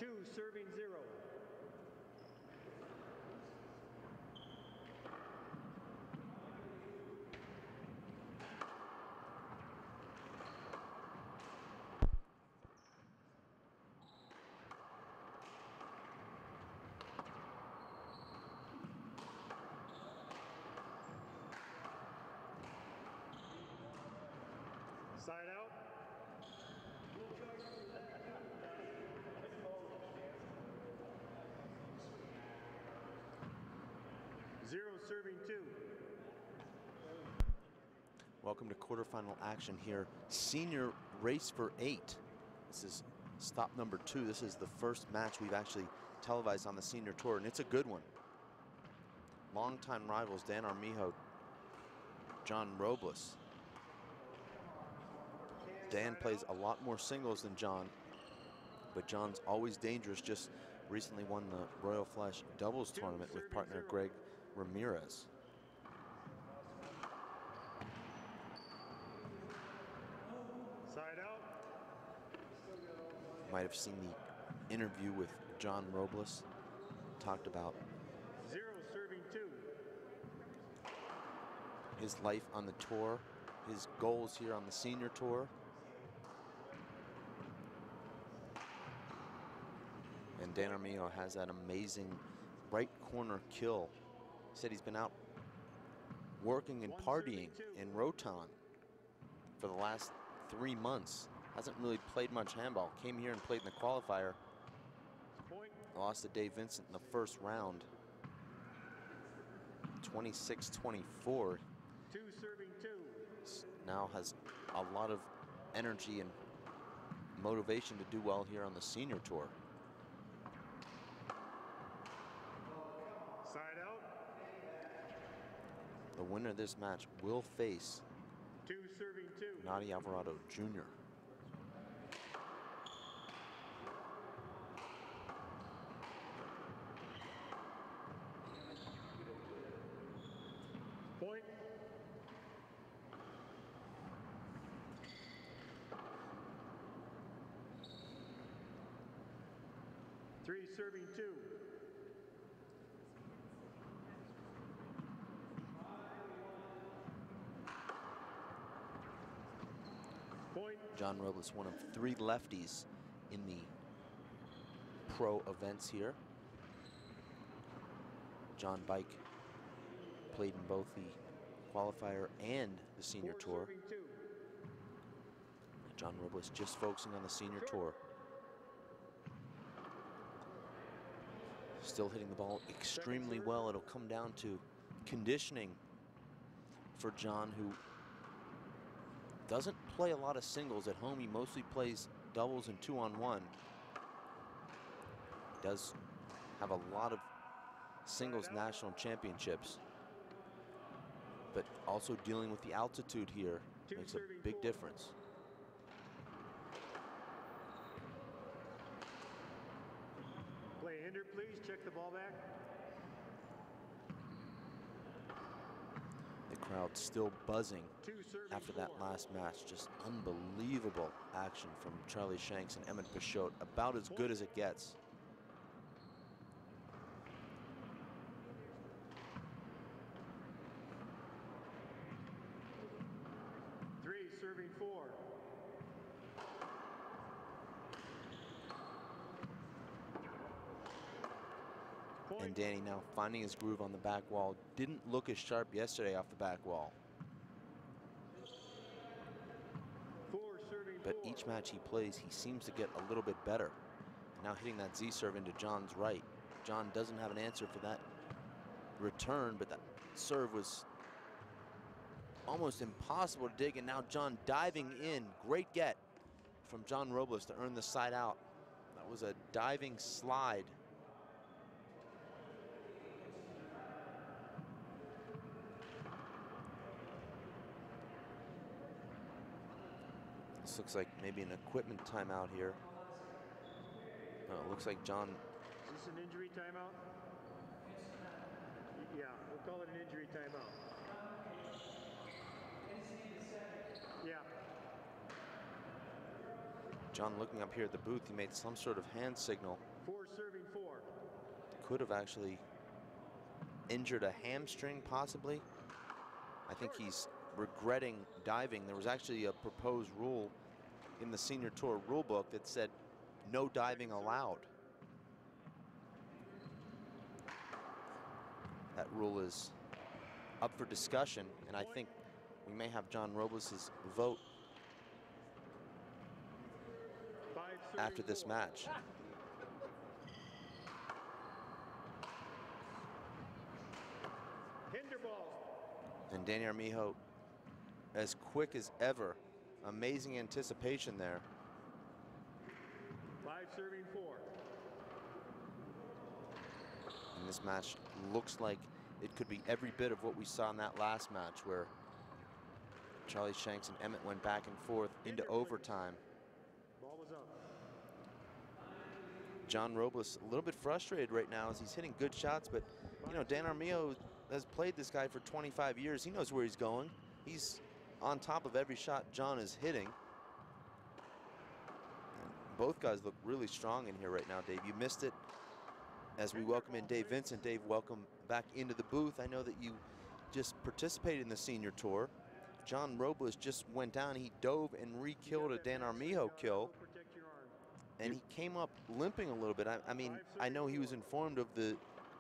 2 serving 0. Side out. 0 serving 2. Welcome to quarterfinal action here. Senior race for 8. This is stop number 2. This is the first match we've actually televised on the senior tour, and it's a good one. Longtime rivals Dan Armijo, John Robles. Dan plays a lot more singles than John, but John's always dangerous. Just recently won the Royal Flush doubles tournament with partner Greg Ramirez. Side out. You might have seen the interview with John Robles. Talked about 0 serving 2. his life on the tour, his goals here on the senior tour. And Dan Armijo has that amazing right corner kill. He said he's been out working and partying in Rotan for the last 3 months. Hasn't really played much handball. Came here and played in the qualifier. Lost to Dave Vincent in the first round. 26-24. 2 serving 2. Now has a lot of energy and motivation to do well here on the senior tour. Side out. The winner of this match will face 2 serving 2. Nadi Alvarado Jr. Point. Three serving 2. Point. John Robles, one of 3 lefties in the pro events here. John Bike played in both the qualifier and the senior tour. John Robles just focusing on the senior tour. Still hitting the ball extremely well. It'll come down to conditioning for John, who doesn't play a lot of singles at home. He mostly plays doubles and 2-on-1. He does have a lot of singles national championships, but also dealing with the altitude here makes a big difference. Play hinder, please. Check the ball back. The crowd still buzzing after that last match. Just unbelievable action from Charlie Shanks and Emmett Pichot. About as good as it gets. Three serving 4. And Danny now finding his groove on the back wall. Didn't look as sharp yesterday off the back wall. But each match he plays, he seems to get a little bit better. Now hitting that Z serve into John's right. John doesn't have an answer for that return, but that serve was almost impossible to dig. And now John diving in. Great get from John Robles to earn the side out. That was a diving slide. This looks like maybe an equipment timeout here. It looks like John. Is this an injury timeout? Yeah, we'll call it an injury timeout. Yeah. John looking up here at the booth, he made some sort of hand signal. 4 serving 4. Could have actually injured a hamstring, possibly. I think he's regretting diving. There was actually a proposed rule in the Senior Tour rule book that said no diving allowed. That rule is up for discussion, and I think we may have John Robles' vote after this match. And Danny Armijo, as quick as ever. Amazing anticipation there. 5 serving 4. And this match looks like it could be every bit of what we saw in that last match, where Charlie Shanks and Emmett went back and forth into overtime. Ball was up. John Robles a little bit frustrated right now as he's hitting good shots, but you know, Dan Armijo has played this guy for 25 years. He knows where he's going. He's on top of every shot John is hitting. And both guys look really strong in here right now, Dave. You missed it as we welcome in Dave Vincent. Dave, welcome back into the booth. I know that you just participated in the Senior Tour. John Robles just went down. He dove and re-killed a Dan Armijo kill. And he came up limping a little bit. I mean, I know he was informed of the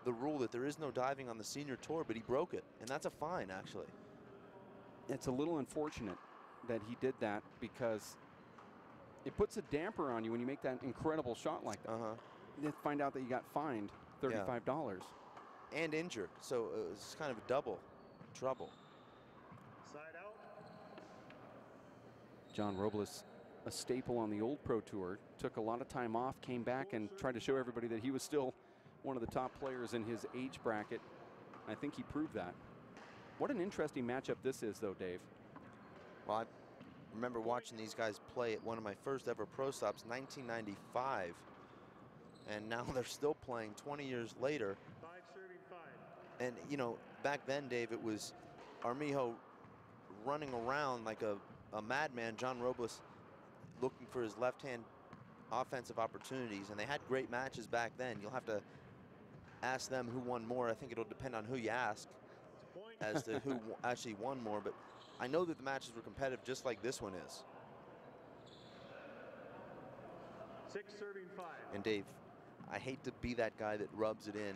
rule that there is no diving on the Senior Tour, but he broke it. And that's a fine, actually. It's a little unfortunate that he did that, because it puts a damper on you when you make that incredible shot like that. You find out that you got fined $35. Yeah. And injured. So it's kind of a double trouble. Side out. John Robles, a staple on the old Pro Tour, took a lot of time off, came back and tried to show everybody that he was still one of the top players in his age bracket. I think he proved that. What an interesting matchup this is, though, Dave. Well, I remember watching these guys play at one of my first ever pro stops, 1995. And now they're still playing 20 years later. 5 serving 5. And, you know, back then, Dave, it was Armijo running around like a madman. John Robles looking for his left-hand offensive opportunities. And they had great matches back then. You'll have to ask them who won more. I think it'll depend on who you ask as to who actually won more. But I know that the matches were competitive, just like this one is. 6 serving 5. And Dave, I hate to be that guy that rubs it in,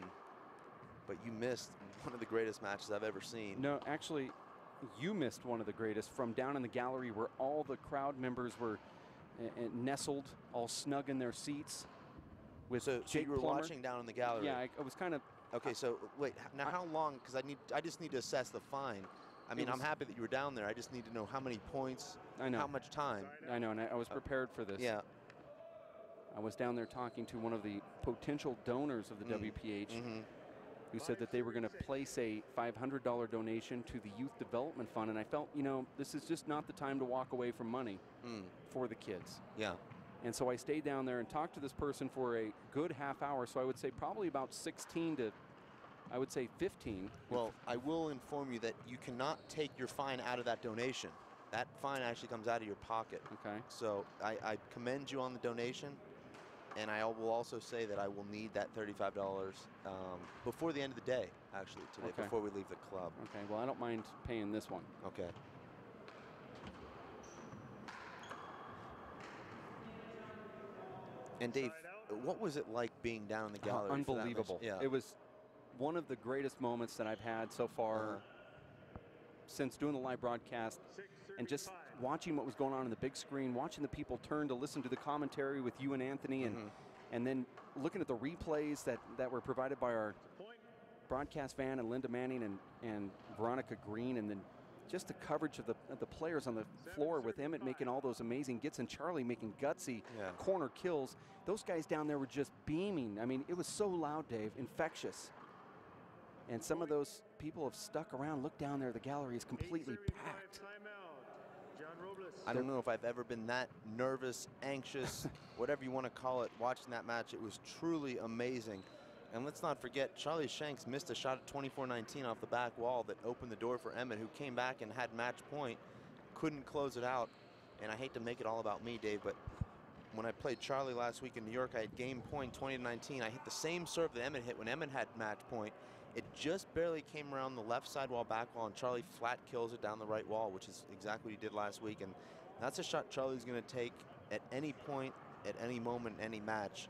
but you missed one of the greatest matches I've ever seen. No, actually, you missed one of the greatest from down in the gallery, where all the crowd members were nestled, all snug in their seats. With so Jake you were Plummer. Watching down in the gallery. Yeah, I was kind of. Okay, so wait, now how long? Because I just need to assess the fine. I mean, I'm happy that you were down there. I just need to know how many points, I know. how much time. I know, and I was prepared for this. Yeah. I was down there talking to one of the potential donors of the WPH, who said that they were going to place a $500 donation to the Youth Development Fund, and I felt, you know, this is just not the time to walk away from money for the kids. Yeah. And so I stayed down there and talked to this person for a good half hour, so I would say probably about 16 to, I would say 15. Well, I will inform you that you cannot take your fine out of that donation. That fine actually comes out of your pocket. Okay. So I commend you on the donation. And I will also say that I will need that $35 before the end of the day, actually, today, before we leave the club. Okay, well, I don't mind paying this one. Okay. And Dave, what was it like being down in the gallery? Unbelievable. Yeah. It was one of the greatest moments that I've had so far since doing the live broadcast, and just watching what was going on in the big screen, watching the people turn to listen to the commentary with you and Anthony, and then looking at the replays that were provided by our broadcast van and Linda Manning and Veronica Green, and then just the coverage of the players on the floor with Emmett making all those amazing gets and Charlie making gutsy corner kills. Those guys down there were just beaming. I mean, it was so loud, Dave, infectious. And some of those people have stuck around. Look down there, the gallery is completely packed. I don't know if I've ever been that nervous, anxious, whatever you want to call it, watching that match. It was truly amazing. And let's not forget, Charlie Shanks missed a shot at 24-19 off the back wall that opened the door for Emmett, who came back and had match point, couldn't close it out. And I hate to make it all about me, Dave, but when I played Charlie last week in New York, I had game point 20-19. I hit the same serve that Emmett hit when Emmett had match point. It just barely came around the left sidewall back wall, and Charlie flat kills it down the right wall, which is exactly what he did last week. And that's a shot Charlie's going to take at any point, at any moment, any match.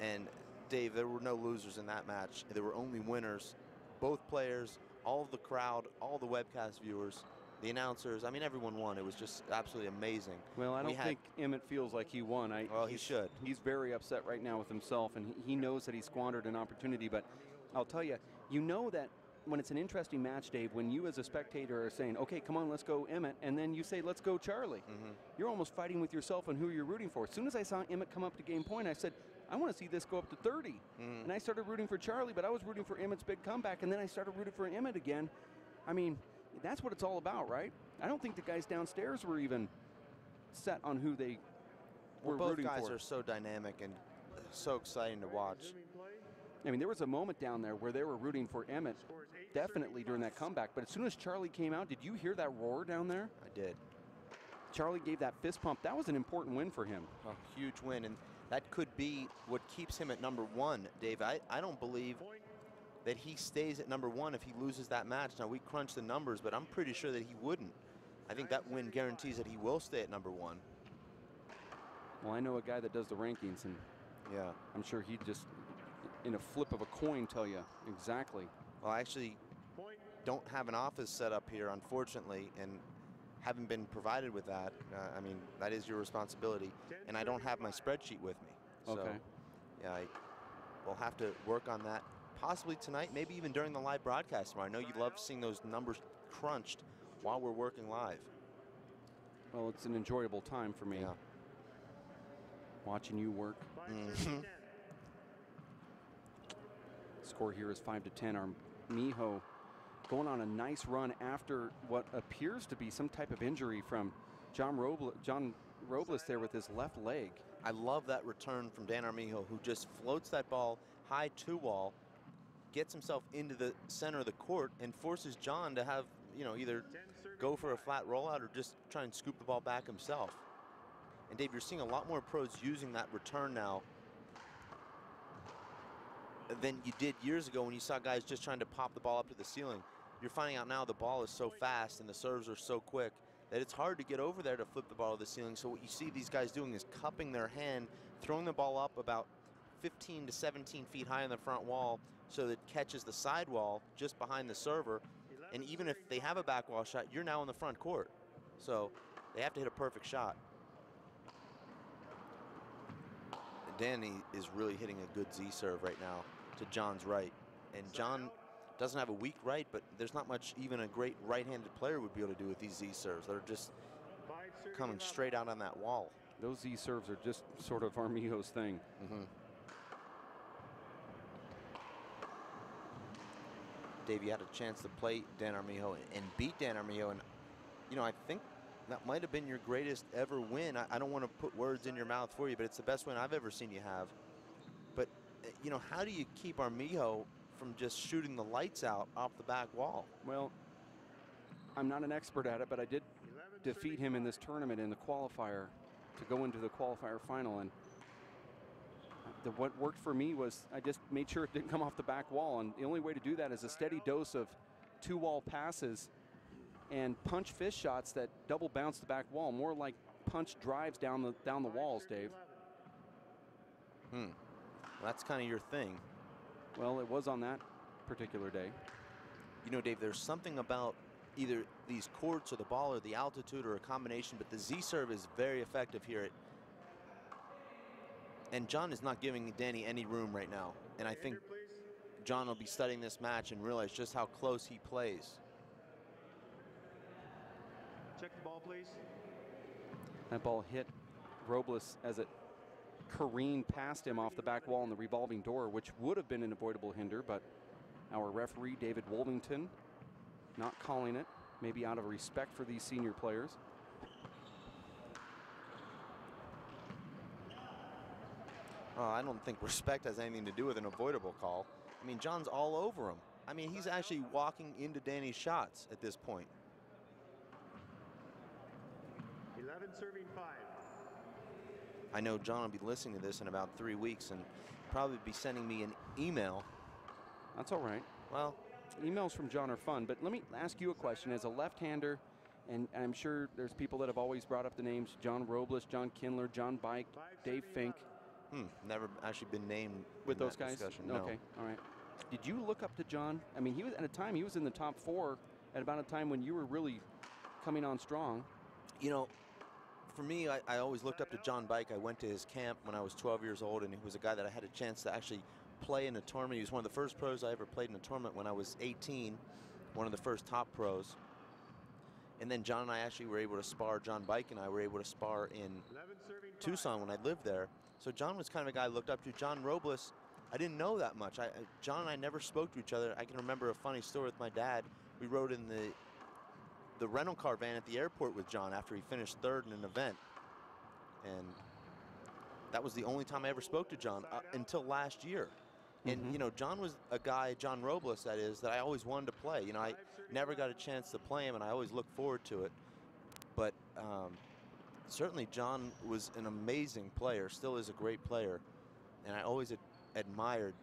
And Dave, there were no losers in that match. There were only winners. Both players, all of the crowd, all the webcast viewers, the announcers. I mean, everyone won. It was just absolutely amazing. Well, I don't think Emmett feels like he won. Well, he should. He's very upset right now with himself, and he knows that he squandered an opportunity. But I'll tell you, you know that when it's an interesting match, Dave, when you as a spectator are saying, okay, come on, let's go Emmett, and then you say, let's go Charlie, you're almost fighting with yourself on who you're rooting for. As soon as I saw Emmett come up to game point, I said, I want to see this go up to 30. And I started rooting for Charlie, but I was rooting for Emmett's big comeback, and then I started rooting for Emmett again. I mean, that's what it's all about, right? I don't think the guys downstairs were even set on who they were rooting for. Both guys are so dynamic and so exciting to watch. I mean, there was a moment down there where they were rooting for Emmett, definitely during that comeback. But as soon as Charlie came out, did you hear that roar down there? I did. Charlie gave that fist pump. That was an important win for him. A huge win, and that could be what keeps him at #1, Dave. I don't believe that he stays at #1 if he loses that match. Now, we crunched the numbers, but I'm pretty sure that he wouldn't. I think that win guarantees that he will stay at #1. Well, I know a guy that does the rankings, and yeah, I'm sure he'd just, in a flip of a coin, tell you exactly. Well, I actually don't have an office set up here, unfortunately, and haven't been provided with that. I mean, that is your responsibility. And I don't have my spreadsheet with me. So, okay. Yeah, I will have to work on that possibly tonight, maybe even during the live broadcast tomorrow. I know you love seeing those numbers crunched while we're working live. Well, it's an enjoyable time for me. Yeah. Watching you work. Score here is 5-10. Armijo going on a nice run after what appears to be some type of injury from John Robles there with his left leg. I love that return from Dan Armijo, who just floats that ball high to wall, gets himself into the center of the court, and forces John to have, you know, either go for a flat rollout or just try and scoop the ball back himself. And Dave, you're seeing a lot more pros using that return now than you did years ago when you saw guys just trying to pop the ball up to the ceiling. You're finding out now the ball is so fast and the serves are so quick that it's hard to get over there to flip the ball to the ceiling. So what you see these guys doing is cupping their hand, throwing the ball up about 15 to 17 feet high on the front wall so that it catches the side wall just behind the server. And even if they have a back wall shot, you're now in the front court. So they have to hit a perfect shot. Danny is really hitting a good Z serve right now to John's right. And John doesn't have a weak right, but there's not much even a great right-handed player would be able to do with these Z serves. They're just coming straight out on that wall. Those Z serves are just sort of Armijo's thing. Dave, you had a chance to play Dan Armijo and beat Dan Armijo, and you know, I think that might have been your greatest ever win. I don't want to put words in your mouth for you, but it's the best win I've ever seen you have. But you know, how do you keep Armijo from just shooting the lights out off the back wall? Well, I'm not an expert at it, but I did defeat him in this tournament in the qualifier to go into the qualifier final, and what worked for me was I just made sure it didn't come off the back wall, and the only way to do that is a steady dose of two-wall passes and punch fist shots that double bounce the back wall, more like punch drives down the walls, Dave. Well, that's kind of your thing. Well, it was on that particular day. You know, Dave, there's something about either these courts or the ball or the altitude or a combination, but the Z serve is very effective here. And John is not giving Danny any room right now. And I think John will be studying this match and realize just how close he plays. Check the ball, please. That ball hit Robles as it careened past him off the back wall in the revolving door, which would have been an avoidable hinder, but our referee, David Wolvington, not calling it, maybe out of respect for these senior players. I don't think respect has anything to do with an avoidable call. I mean, John's all over him. I mean, he's actually walking into Danny's shots at this point. 11 serving 5. I know John will be listening to this in about 3 weeks and probably be sending me an email. That's all right. Well, emails from John are fun, but let me ask you a question. As a left-hander, and I'm sure there's people that have always brought up the names John Robles, John Kindler, John Bike, Dave Fink. Never actually been named with in those that guys? discussion. Okay, No. all right. Did you look up to John? I mean, he was at a time he was in the top 4 at about a time when you were really coming on strong. You know, for me, I always looked up to John Bike. I went to his camp when I was 12 years old, and he was a guy that I had a chance to actually play in a tournament. He was one of the first pros I ever played in a tournament when I was 18, one of the first top pros. And then John and I actually were able to spar. John Bike and I were able to spar in Tucson when I lived there. So John was kind of a guy I looked up to. John Robles, I didn't know that much. John and I never spoke to each other. I can remember a funny story with my dad. We rode in the rental car van at the airport with John after he finished 3rd in an event. And that was the only time I ever spoke to John until last year. And, you know, John was a guy, John Robles, that is, that I always wanted to play. You know, I never got a chance to play him, and I always looked forward to it. But certainly John was an amazing player, still is a great player. And I always admired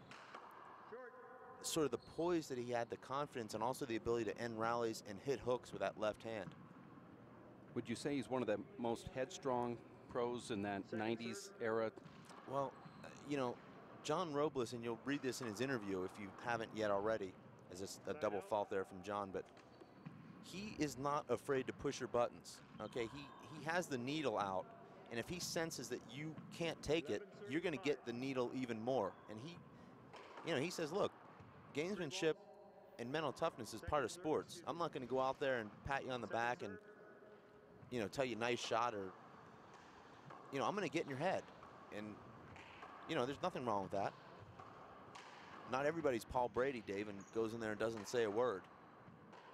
sort of the poise that he had, the confidence, and also the ability to end rallies and hit hooks with that left hand. Would you say he's one of the most headstrong pros in that 90s era? Well, you know, John Robles, and you'll read this in his interview if you haven't yet already, as it's a double fault there from John, but he is not afraid to push your buttons, okay? He has the needle out, and if he senses that you can't take it, you're going to get the needle even more. And he, you know, he says, look, gamesmanship and mental toughness is part of sports. I'm not going to go out there and pat you on the back and, you know, tell you nice shot, or, you know, I'm going to get in your head. And, you know, there's nothing wrong with that. Not everybody's Paul Brady, Dave, and goes in there and doesn't say a word.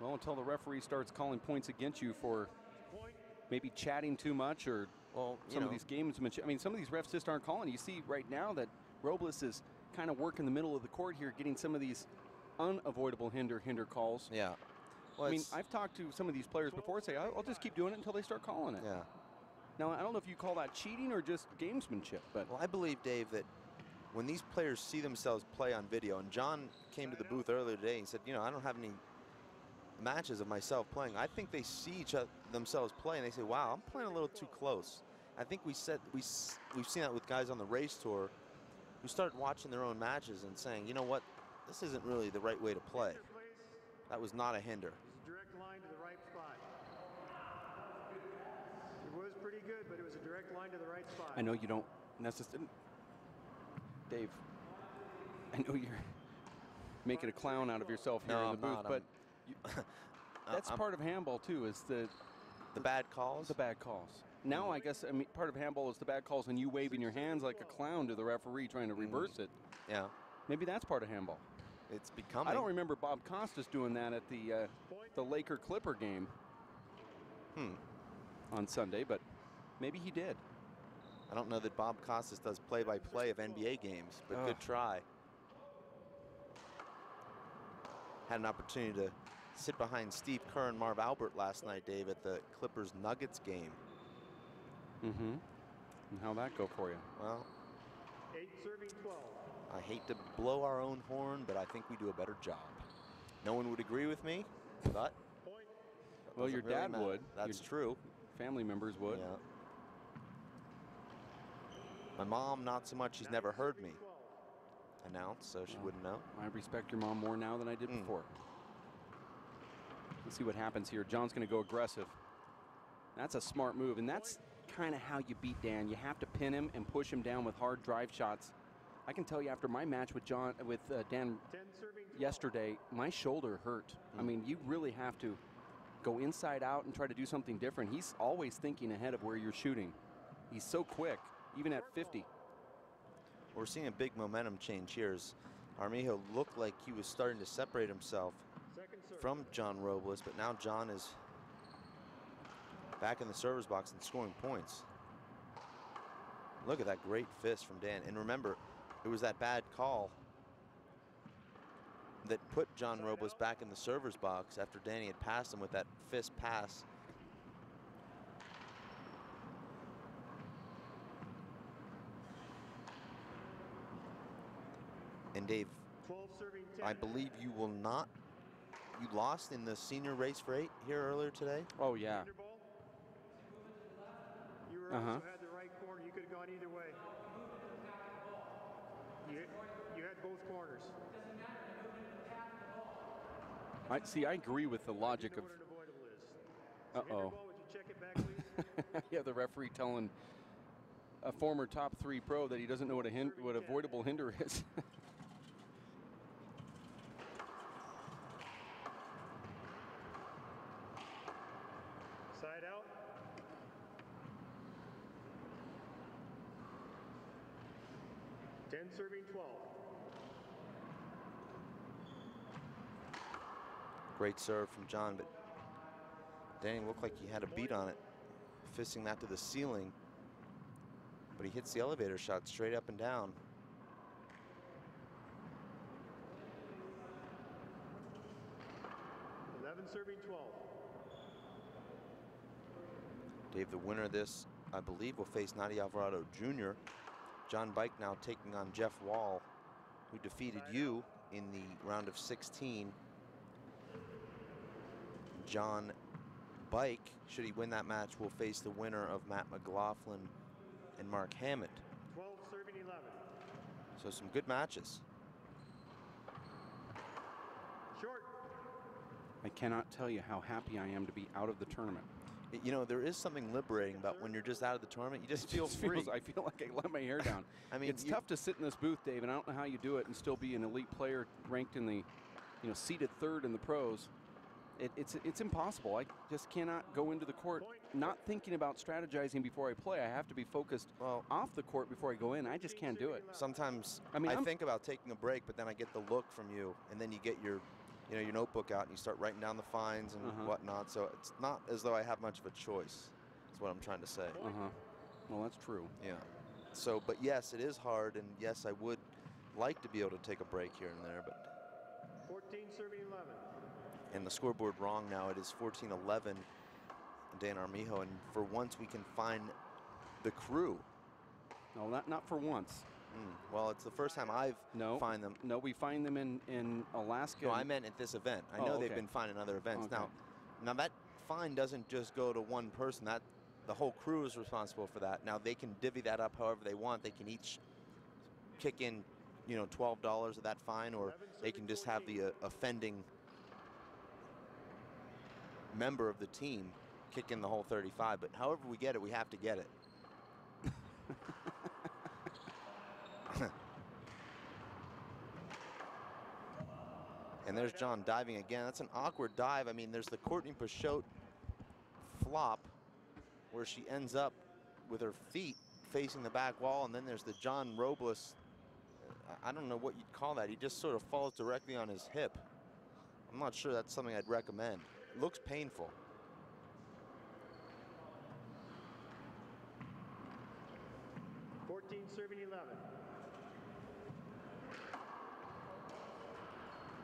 Well, until the referee starts calling points against you for maybe chatting too much, or some of these gamesmanship. I mean, some of these refs just aren't calling. You see right now that Robles is kind of working the middle of the court here, getting some of these unavoidable hinder calls. Yeah. Well, I mean, I've talked to some of these players before and say, I'll just keep doing it until they start calling it. Yeah. Now, I don't know if you call that cheating or just gamesmanship, but... Well, I believe, Dave, that when these players see themselves play on video, and John came to the booth earlier today and said, you know, I don't have any matches of myself playing. I think they see themselves play, and they say, wow, I'm playing a little too close. I think we've seen that with guys on the race tour who start watching their own matches and saying, you know what, this isn't really the right way to play. That was not a hinder. Direct line to the right spot. It was pretty good, but it was a direct line to the right spot. I know you don't necessarily... Dave, I know you're making a clown out of yourself here in the booth, but that's part of handball too, is the bad calls? The bad calls. Now, I guess, I mean, part of handball is the bad calls and you waving your hands like a clown to the referee trying to reverse it. Yeah. Maybe that's part of handball. It's becoming. I don't remember Bob Costas doing that at the Laker-Clipper game on Sunday, but maybe he did. I don't know that Bob Costas does play-by-play of NBA games, but good try. Had an opportunity to sit behind Steve Kerr and Marv Albert last night, Dave, at the Clippers-Nuggets game. And how'd that go for you? Well, 8 serving 12. I hate to blow our own horn, but I think we do a better job. No one would agree with me, but well, your dad really would. That's true. Family members would. Yeah. My mom, not so much. She's never heard me announce, so she wouldn't know. I respect your mom more now than I did before. Let's see what happens here. John's going to go aggressive. That's a smart move, and that's kind of how you beat Dan. You have to pin him and push him down with hard drive shots. I can tell you, after my match with Dan yesterday, my shoulder hurt. I mean, you really have to go inside out and try to do something different. He's always thinking ahead of where you're shooting. He's so quick, even at 50. We're seeing a big momentum change here as Armijo looked like he was starting to separate himself from John Robles, but now John is back in the server's box and scoring points. Look at that great fist from Dan. And remember, it was that bad call that put John Robles back in the server's box after Danny had passed him with that fist pass. And Dave, 12 serving 10. I believe you lost in the senior race for 8 here earlier today? Oh, yeah. Handball. You were also had the right corner. You could have gone either way. You had both corners. I agree with the logic of. What an avoidable is. Uh-oh. Handball, would you check it back, please? Yeah, the referee telling a former top 3 pro that he doesn't know what what avoidable hinder is. Side out. Ten serving 12. Great serve from John, but Danny looked like he had a beat on it, fisting that to the ceiling. But he hits the elevator shot straight up and down. Serving 12. Dave, the winner of this, I believe, will face Nadia Alvarado Jr. John Bike now taking on Jeff Wall, who defeated you in the round of 16. John Bike, should he win that match, will face the winner of Matt McLaughlin and Mark Hammond. 12 serving 11. So some good matches. Short. I cannot tell you how happy I am to be out of the tournament. You know, there is something liberating about when you're just out of the tournament. You just feel free. I feel like I let my hair down. I mean, it's tough to sit in this booth, Dave, and I don't know how you do it and still be an elite player ranked in the, seated 3rd in the pros. It's impossible. I just cannot go into the court not thinking about strategizing before I play. I have to be focused off the court before I go in. I just can't do it. Sometimes I think about taking a break, but then I get the look from you, and then you get your notebook out and you start writing down the fines and whatnot. So it's not as though I have much of a choice, is what I'm trying to say. Well, that's true. Yeah. So, but yes, it is hard, and yes, I would like to be able to take a break here and there, but 14 serving 11. And the scoreboard wrong now. It is 14-11 Dan Armijo, and for once we can find the crew. No, not for once. Well, it's the first time I've find them. No, we find them in Alaska. No, I meant at this event. I know they've been finding other events. Okay. Now that fine doesn't just go to one person. That the whole crew is responsible for that. Now they can divvy that up however they want. They can each kick in, $12 of that fine, or they can just have the offending member of the team kick in the whole 35. But however we get it, we have to get it. And there's John diving again. That's an awkward dive. I mean, there's the Courtney Pachot flop where she ends up with her feet facing the back wall, and then there's the John Robles. I don't know what you'd call that. He just sort of falls directly on his hip. I'm not sure that's something I'd recommend. It looks painful. Serving 11.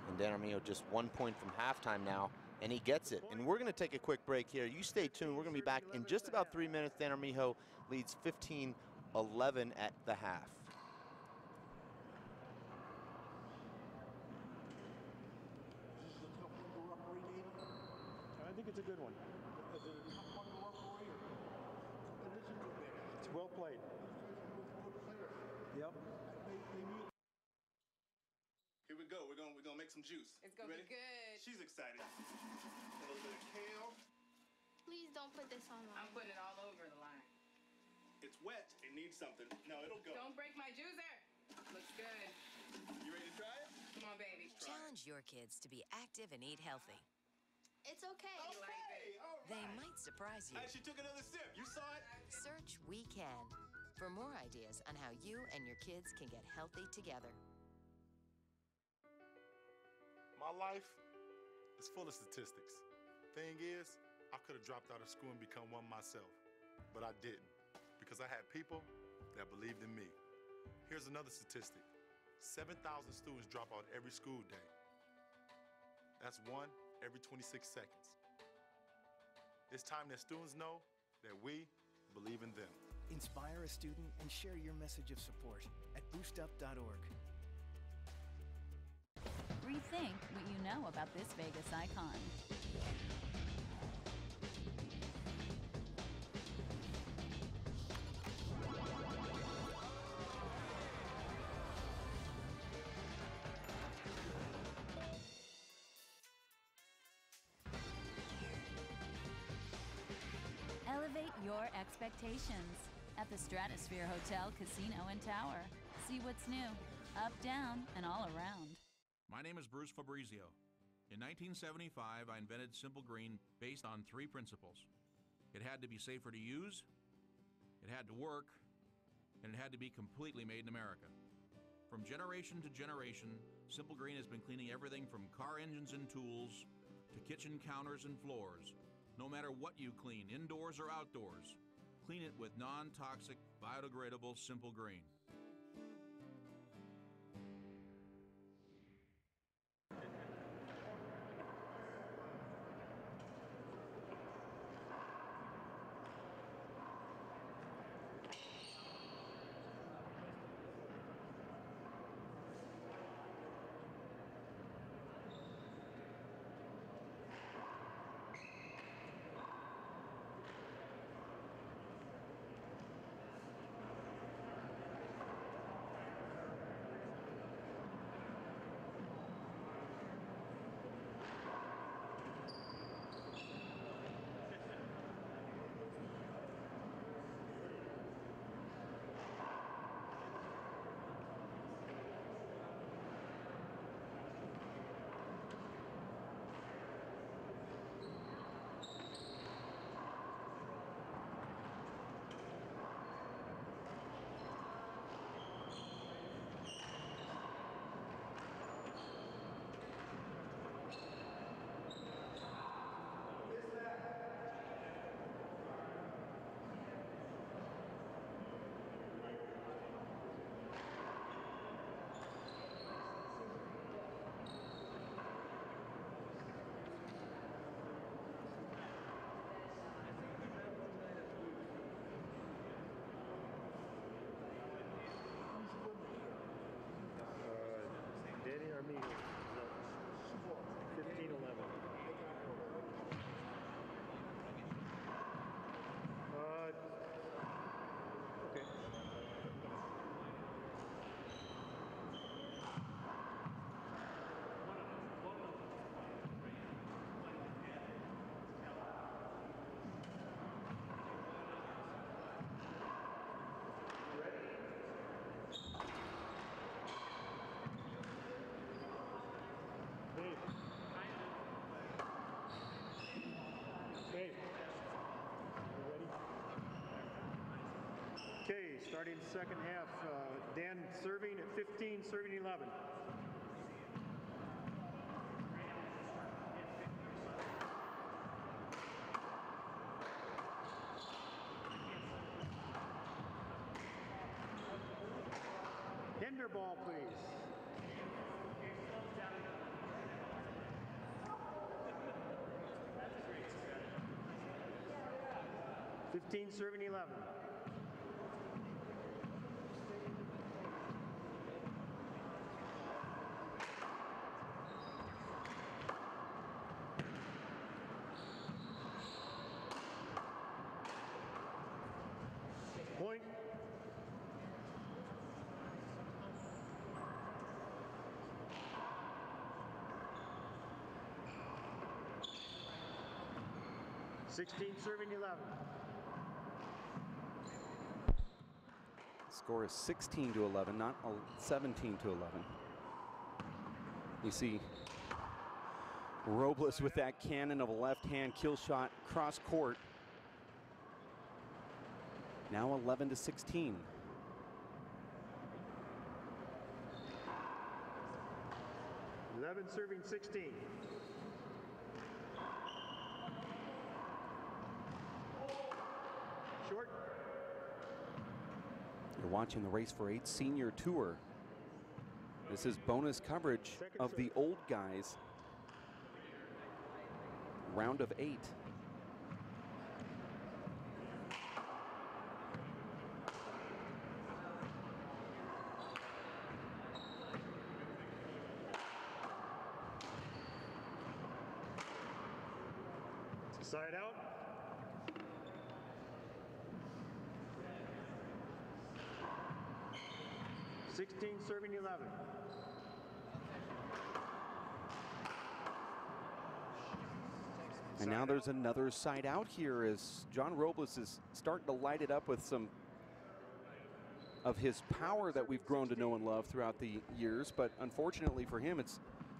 And Dan Armijo just 1 point from halftime now, and he gets it. And we're going to take a quick break here. You stay tuned. We're going to be back in just about 3 minutes. Dan Armijo leads 15-11 at the half. I think it's a good one. It's well played. Yep. Here we go. We're gonna make some juice. It's gonna be good. She's excited. A little bit of kale. Please don't put this on line. I'm putting it all over the line. It's wet. It needs something. No, it'll go. Don't break my juicer. Looks good. You ready to try it? Come on, baby. Challenge your kids to be active and eat healthy. It's okay. Okay. All right. They might surprise you. Hey, she took another sip. You saw it? Search We Can for more ideas on how you and your kids can get healthy together. My life is full of statistics. Thing is, I could have dropped out of school and become one myself, but I didn't because I had people that believed in me. Here's another statistic. 7,000 students drop out every school day. That's 1 every 26 seconds. It's time that students know that we believe in them. Inspire a student and share your message of support at boostup.org. rethink what you know about this Vegas icon. Elevate your expectations at the Stratosphere Hotel, Casino, and Tower. See what's new, up, down, and all around. My name is Bruce Fabrizio. In 1975, I invented Simple Green based on 3 principles. It had to be safer to use, it had to work, and it had to be completely made in America. From generation to generation, Simple Green has been cleaning everything from car engines and tools to kitchen counters and floors. No matter what you clean, indoors or outdoors, clean it with non-toxic, biodegradable Simple Green. Armijo is up 15-11. Okay. Okay, starting second half, Dan serving at 15, serving 11. Handball, please. Serving 11. Point. Serving 11. Score is 16-11, not 17-11. You see Robles with that cannon of a left-hand kill shot cross court. Now 11-16. Serving 16. Short. You're watching the Race for 8 Senior Tour. This is bonus coverage of the old guys. Round of 8. Side out. Serving 11. And now there's another side out here as John Robles is starting to light it up with some of his power that we've grown to know and love throughout the years. But unfortunately for him,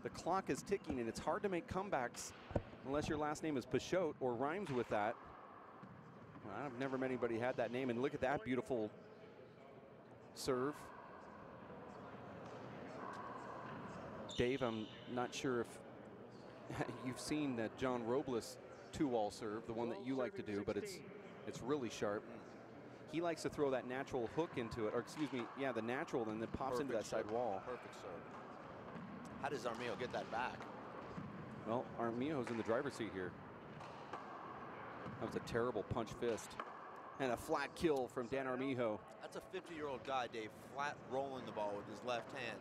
the clock is ticking and it's hard to make comebacks unless your last name is Peixoto or rhymes with that. Well, I've never met anybody who had that name. And look at that beautiful serve. Dave, I'm not sure if you've seen that John Robles 2-all serve, the one that you like to do, but it's really sharp. He likes to throw that natural hook into it, or excuse me, yeah, the natural, and then pops into that side wall. Perfect serve. How does Armijo get that back? Well, Armijo's in the driver's seat here. That was a terrible punch fist. And a flat kill from Dan Armijo. That's a 50-year-old guy, Dave, flat rolling the ball with his left hand.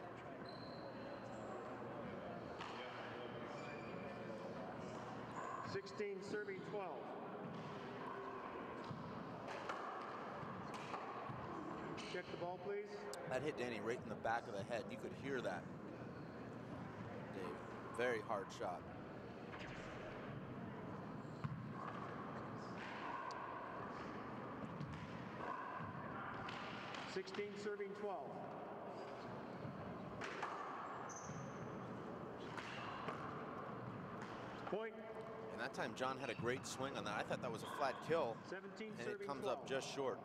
Serving 12. Check the ball, please. That hit Danny right in the back of the head. You could hear that. Dave, very hard shot. Serving 12. Point. And that time John had a great swing on that. I thought that was a flat kill. 17 and serving it comes 12. up just short.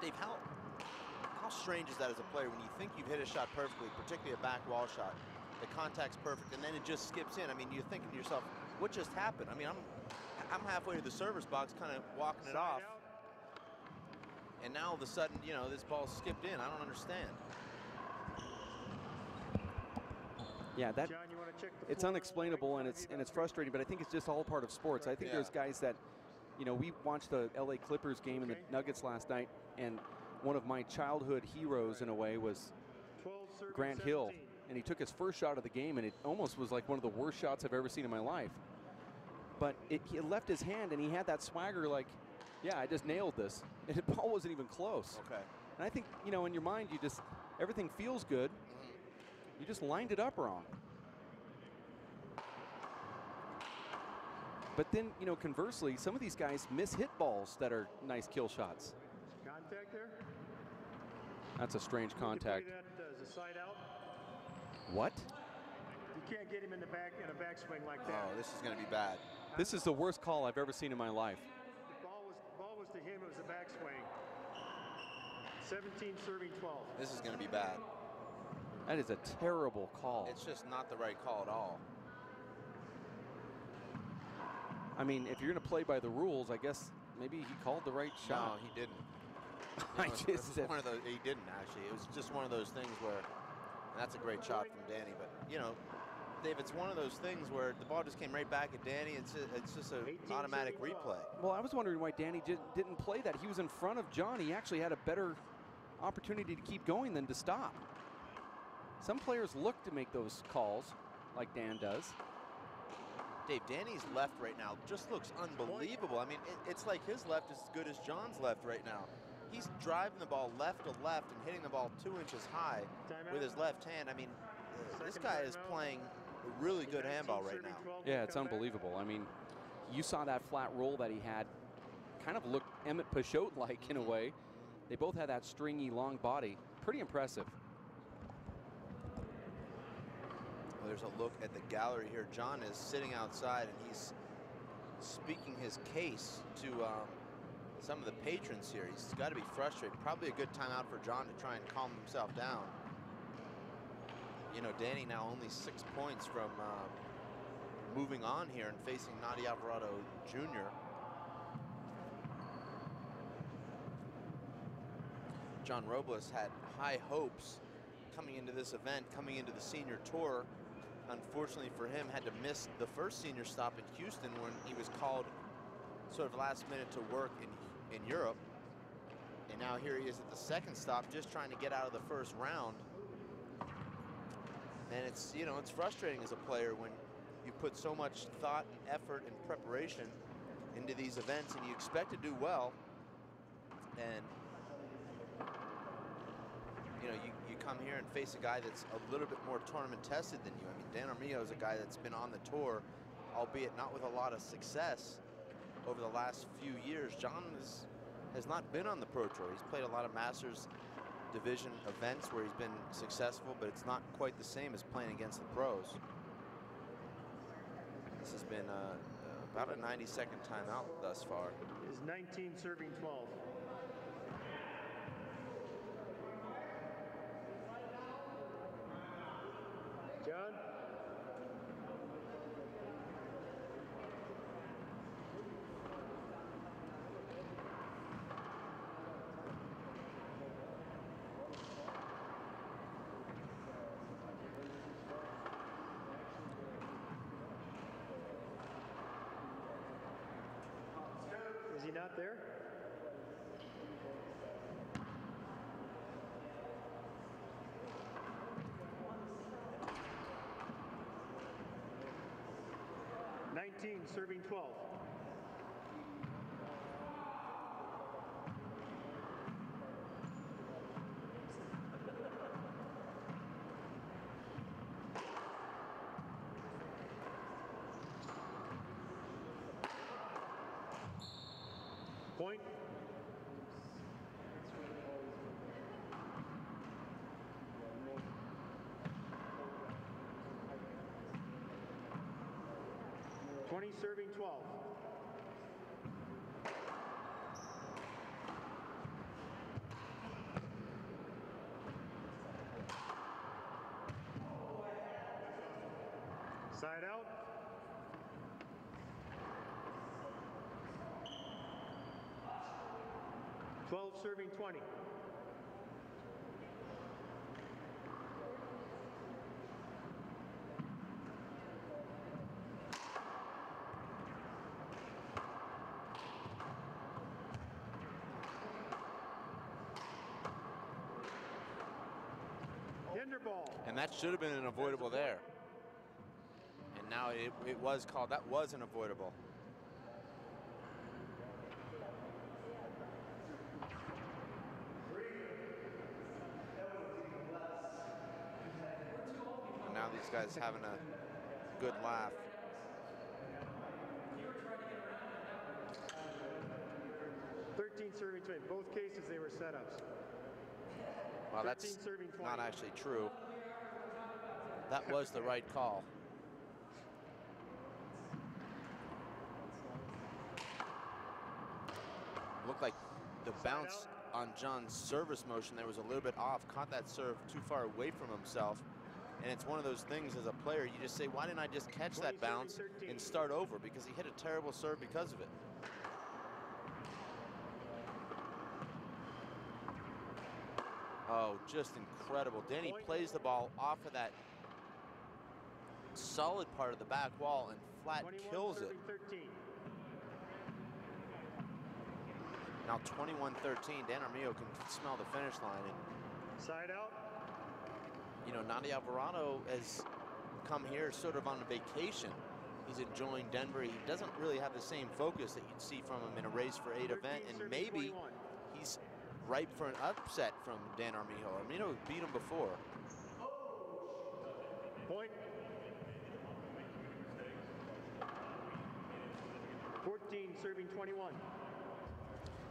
Dave, how strange is that as a player when you think you've hit a shot perfectly, particularly a back wall shot, the contact's perfect, and then it just skips in. I mean, you're thinking to yourself, what just happened? I mean, I'm halfway to the server's box, kind of walking it off. Out. And now all of a sudden, you know, this ball skipped in. I don't understand. Yeah, that John, you want to check the it's floor? unexplainable and it's frustrating, but I think it's just all part of sports. I think there's guys that, you know, we watched the LA Clippers game and the Nuggets last night, and one of my childhood heroes in a way was 12 serving Grant 17. Hill, and he took his first shot of the game, and it almost was like one of the worst shots I've ever seen in my life. But he left his hand, and he had that swagger like, yeah, I just nailed this. And the ball wasn't even close. Okay. And I think, you know, in your mind, you just, everything feels good. You just lined it up wrong. But then, you know, conversely, some of these guys miss hit balls that are nice kill shots. Contact there. That's a strange contact. That as a side out. What? You can't get him in the back in a backswing like that. Oh, this is going to be bad. This is the worst call I've ever seen in my life. The ball was to him. It was a backswing. 17 serving 12. This is going to be bad. That is a terrible call. It's just not the right call at all. I mean, if you're going to play by the rules, I guess maybe he called the right shot. No, he didn't. I No, it just was one of those, he didn't actually. It was just one of those things where, and that's a great shot from Danny, but you know, Dave, it's one of those things where the ball just came right back at Danny. It's just an automatic replay. Well, I was wondering why Danny didn't play that. He was in front of John. He actually had a better opportunity to keep going than to stop. Some players look to make those calls like Dan does. Dave, Danny's left right now just looks unbelievable. I mean, it's like his left is as good as John's left right now. He's driving the ball left to left and hitting the ball 2 inches high with his left hand. I mean, this guy is playing a really good handball right now. Yeah, it's unbelievable. I mean, you saw that flat roll that he had. Kind of looked Emmett Peixoto-like in a way. They both had that stringy, long body. Pretty impressive. Well, there's a look at the gallery here. John is sitting outside and he's speaking his case to some of the patrons here. He's got to be frustrated. Probably a good timeout for John to try and calm himself down. You know, Danny now only 6 points from moving on here and facing Nadi Alvarado Jr. John Robles had high hopes coming into this event, coming into the senior tour. Unfortunately for him, had to miss the first senior stop in Houston when he was called sort of last minute to work in Europe. And now here he is at the second stop, just trying to get out of the first round. And it's, you know, it's frustrating as a player when you put so much thought and effort and preparation into these events, and you expect to do well. And you know, you come here and face a guy that's a little bit more tournament tested than you. I mean, Dan Armijo is a guy that's been on the tour, albeit not with a lot of success over the last few years. John has not been on the Pro Tour. He's played a lot of Masters Division events where he's been successful, but it's not quite the same as playing against the pros. This has been about a 90-second timeout thus far. Is 19 serving 12. John? Is he not there? Serving 12. Point. Serving 12. Side out. Serving 20. Ball. And that should have been an avoidable there. And now it was called. That was an avoidable. And now these guys having a good laugh. Serving 20. Both cases they were setups. Well, that's not actually true. That was the right call. Looked like the bounce on John's service motion there was a little bit off. Caught that serve too far away from himself. And it's one of those things as a player, you just say, why didn't I just catch that bounce and start over? Because he hit a terrible serve because of it. Oh, just incredible. Danny plays the ball off of that solid part of the back wall and flat kills it. Now 21-13. Dan Armijo can smell the finish line. And, side out. You know, Nandi Alvarado has come here sort of on a vacation. He's enjoying Denver. He doesn't really have the same focus that you'd see from him in a race for 8 event. And maybe he's ripe for an upset from Dan Armijo. Armijo beat him before. Point. 14 serving 21.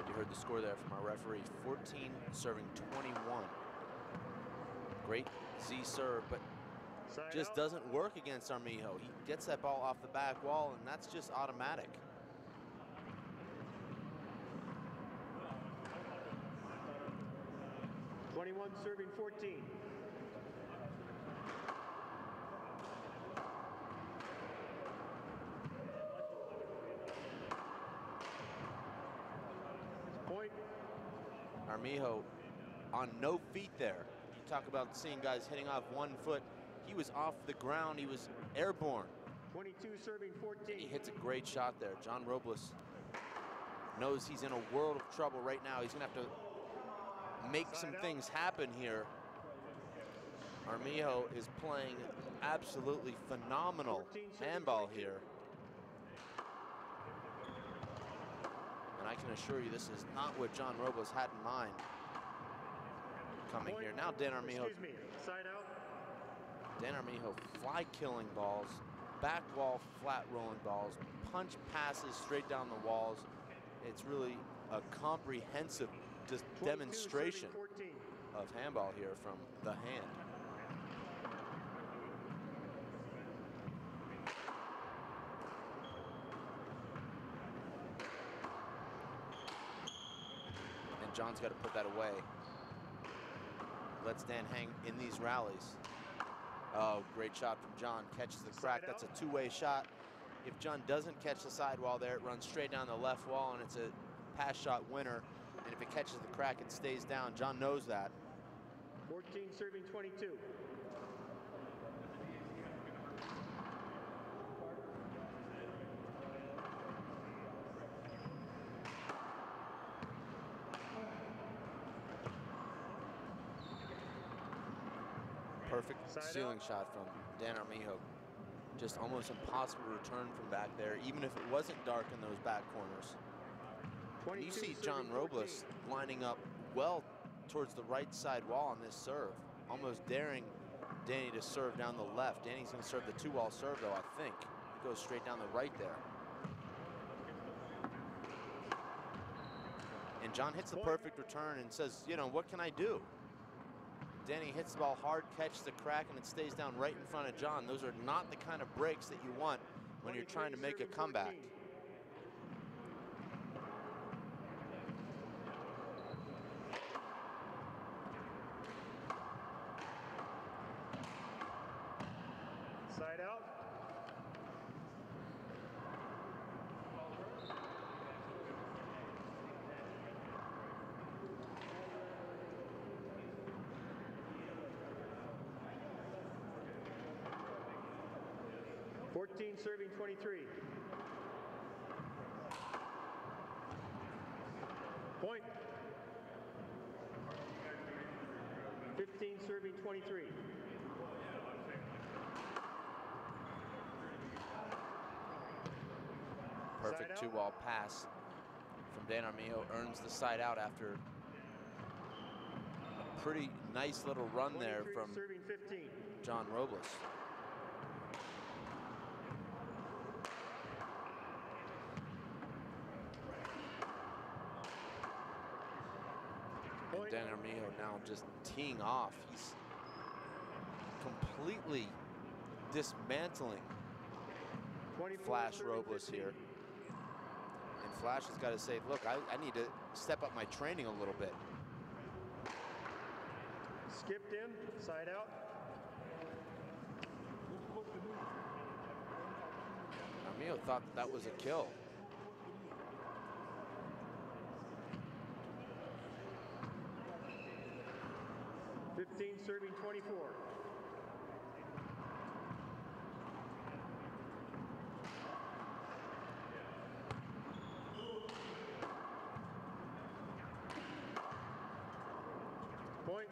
You heard the score there from our referee. 14 serving 21. Great Z serve, but just doesn't work against Armijo. He gets that ball off the back wall, and that's just automatic. Serving 14. Point. Armijo on no feet there. You talk about seeing guys hitting off 1 foot. He was off the ground. He was airborne. 22 serving 14. He hits a great shot there. John Robles knows he's in a world of trouble right now. He's going to have to make some things happen here Armijo is playing absolutely phenomenal handball here. And I can assure you this is not what John Robles had in mind coming here. Now Dan Armijo. Excuse me, side out. Dan Armijo fly killing balls, back wall flat rolling balls, punch passes straight down the walls. It's really a comprehensive just demonstration of handball here from the hand. And John's got to put that away. Lets Dan hang in these rallies. Oh, great shot from John. Catches the crack. That's a two-way shot. If John doesn't catch the sidewall there, it runs straight down the left wall, and it's a pass shot winner. And if it catches the crack, it stays down. John knows that. 14 serving 22. Perfect ceiling shot from Dan Armijo. Just almost impossible to return from back there, even if it wasn't dark in those back corners. And you see John Robles lining up well towards the right side wall on this serve, almost daring Danny to serve down the left. Danny's going to serve the two-wall serve, though, I think. It goes straight down the right there. And John hits the perfect return and says, you know, what can I do? Danny hits the ball hard, catches the crack, and it stays down right in front of John. Those are not the kind of breaks that you want when you're trying to make a comeback. Side out. Serving 23. Point. 15 serving 23. Perfect two-wall pass from Dan Armijo, earns the side out after a pretty nice little run there from John Robles. And Dan Armijo now just teeing off. He's completely dismantling Flash Robles here. And Flash has got to say, look, I need to step up my training a little bit. Skipped in, side out. Armijo thought that was a kill. Serving 24. Point.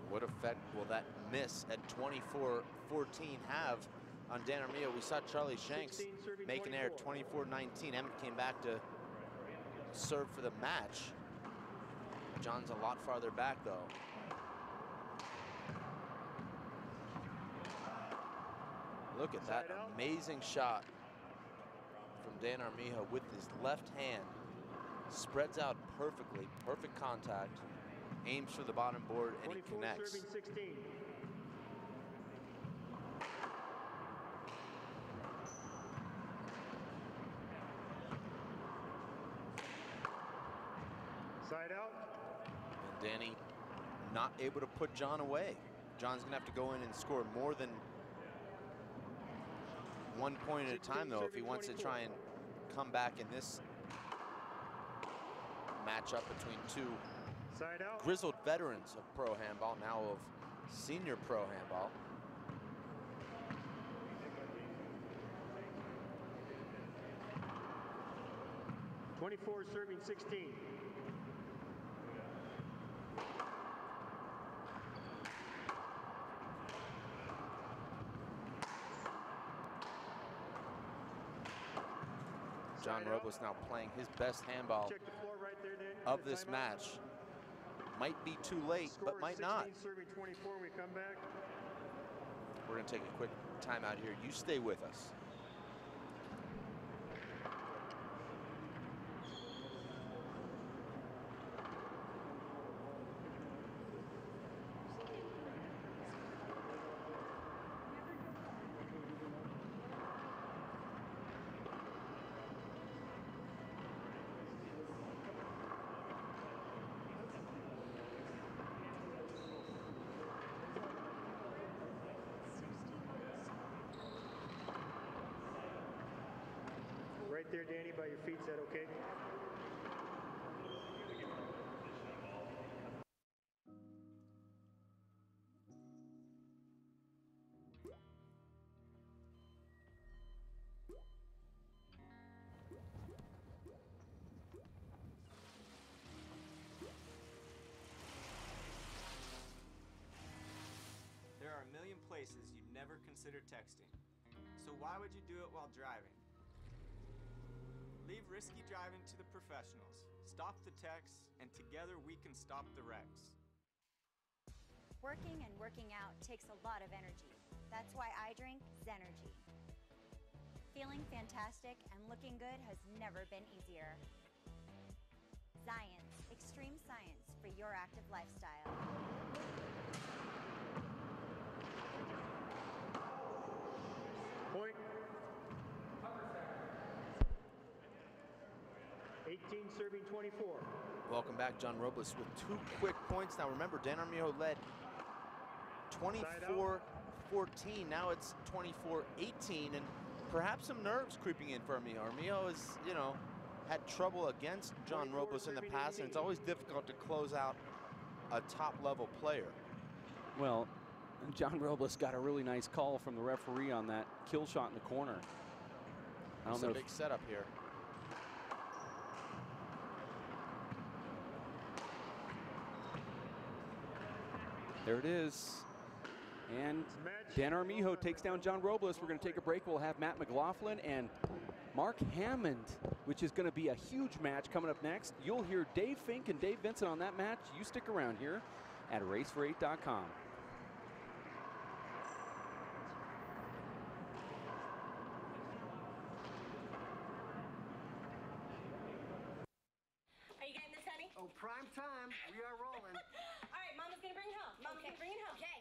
What effect will that miss at 24-14 have on Dan Armijo? We saw Charlie Shanks make an error 24-19. Emmett came back to serve for the match. John's a lot farther back, though. Look at that amazing shot from Dan Armijo with his left hand. Spreads out perfectly, perfect contact, aims for the bottom board, and he connects. Serving 16. Side out. And Danny not able to put John away. John's gonna have to go in and score more than 1 point at a time, though, if he wants to try and come back in this matchup between two grizzled veterans of pro handball, now of senior pro handball. Serving 16. John Robles now playing his best handball Check the floor right there, Danny. of this match. Might be too late, but might not. 16, serving 24 when we come back. We're going to take a quick timeout here. You stay with us. Right there, Danny, by your feet. Is that okay? There are a million places you'd never consider texting. So why would you do it while driving? Leave risky driving to the professionals. Stop the texts, and together we can stop the wrecks. Working and working out takes a lot of energy. That's why I drink Zenergy. Feeling fantastic and looking good has never been easier. Science, extreme science for your active lifestyle. Point. 18, serving 24. Welcome back, John Robles with 2 quick points. Now remember, Dan Armijo led 24-14. Now it's 24-18, and perhaps some nerves creeping in for Armijo. Armijo has, you know, had trouble against John Robles in the past, and it's always difficult to close out a top-level player. Well, John Robles got a really nice call from the referee on that kill shot in the corner. I don't know. It's a big setup here. There it is. And Dan Armijo takes down John Robles. We're going to take a break. We'll have Matt McLaughlin and Mark Hammond, which is going to be a huge match coming up next. You'll hear Dave Fink and Dave Vincent on that match. You stick around here at racefor8.com. Are you getting this, honey? Oh, prime time. We are rolling. All right, Mama's gonna bring it home. Mama's gonna bring it home. Okay.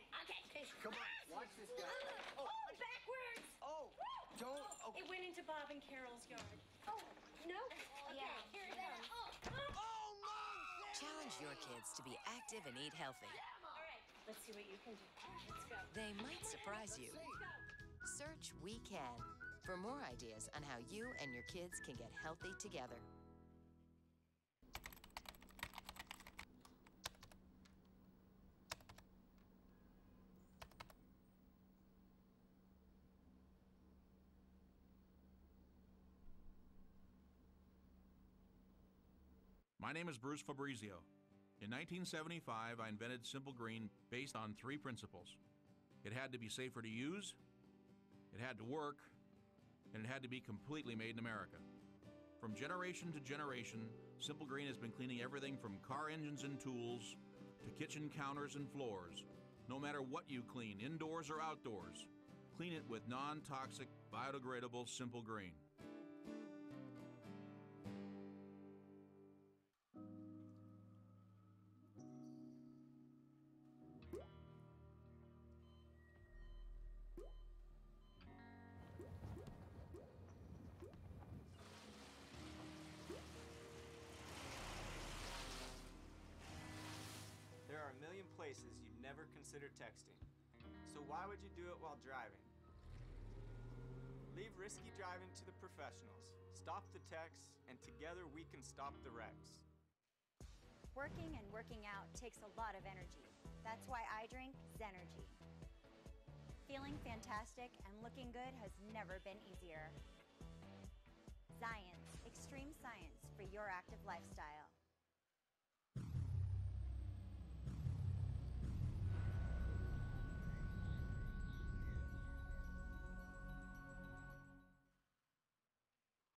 Come on, watch this guy. Oh, backwards. Oh, don't. Oh. It went into Bob and Carol's yard. Oh, no? Okay, here it comes. Oh, no! Challenge your kids to be active and eat healthy. All right, let's see what you can do. Let's go. They might surprise you. Search We Can for more ideas on how you and your kids can get healthy together. My name is Bruce Fabrizio. In 1975, I invented Simple Green based on 3 principles. It had to be safer to use, it had to work, and it had to be completely made in America. From generation to generation, Simple Green has been cleaning everything from car engines and tools to kitchen counters and floors. No matter what you clean, indoors or outdoors, clean it with non-toxic, biodegradable Simple Green. There are a million places you'd never consider texting. So why would you do it while driving? Leave risky driving to the professionals. Stop the texts, and together we can stop the wrecks. Working and working out takes a lot of energy. That's why I drink Zenergy. Feeling fantastic and looking good has never been easier. Science, extreme science for your active lifestyle.